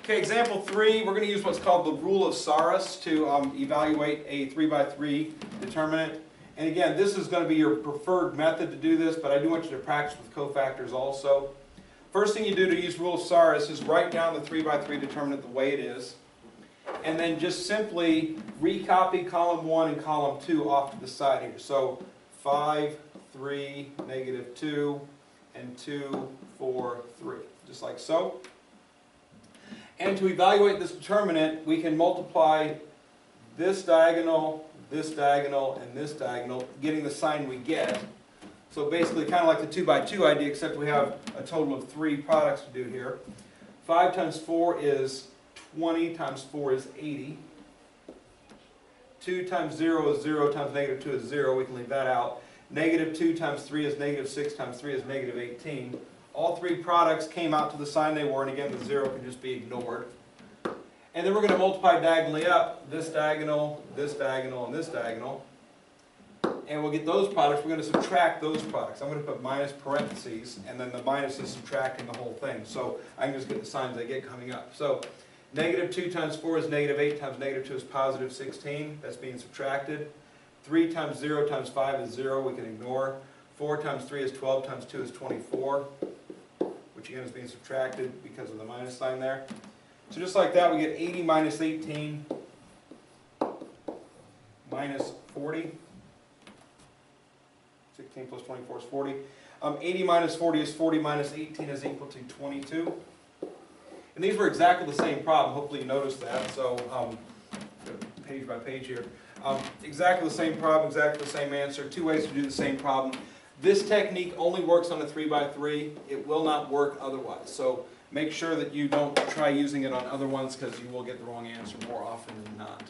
Okay, example 3, we're going to use what's called the Rule of Sarrus to evaluate a 3x3 determinant. And again, this is going to be your preferred method to do this, but I do want you to practice with cofactors also. First thing you do to use Rule of Sarrus is write down the 3x3 determinant the way it is. And then just simply recopy column 1 and column 2 off to the side here. So 5, 3, negative 2, and 2, 4, 3. Just like so. And to evaluate this determinant, we can multiply this diagonal, and this diagonal, getting the sign we get. So basically kind of like the 2 by 2 idea, except we have a total of 3 products to do here. 5 times 4 is 20 times 4 is 80. 2 times 0 is 0 times negative 2 is 0. We can leave that out. Negative 2 times 3 is negative 6 times 3 is negative 18. All 3 products came out to the sign they were, and again the 0 can just be ignored. And then we're going to multiply diagonally up this diagonal, and this diagonal. And we'll get those products. We're going to subtract those products. I'm going to put minus parentheses, and then the minus is subtracting the whole thing. So I can just get the signs I get coming up. So negative 2 times 4 is negative 8 times negative 2 is positive 16. That's being subtracted. 3 times 0 times 5 is 0. We can ignore. 4 times 3 is 12 times 2 is 24, which again is being subtracted because of the minus sign there. So just like that, we get 80 minus 18 minus 40. 16 plus 24 is 40. 80 minus 40 is 40 minus 18 is equal to 22. And these were exactly the same problem. Hopefully you noticed that. So page by page here. Exactly the same problem, exactly the same answer. 2 ways to do the same problem. This technique only works on a 3x3. It will not work otherwise. So make sure that you don't try using it on other ones because you will get the wrong answer more often than not.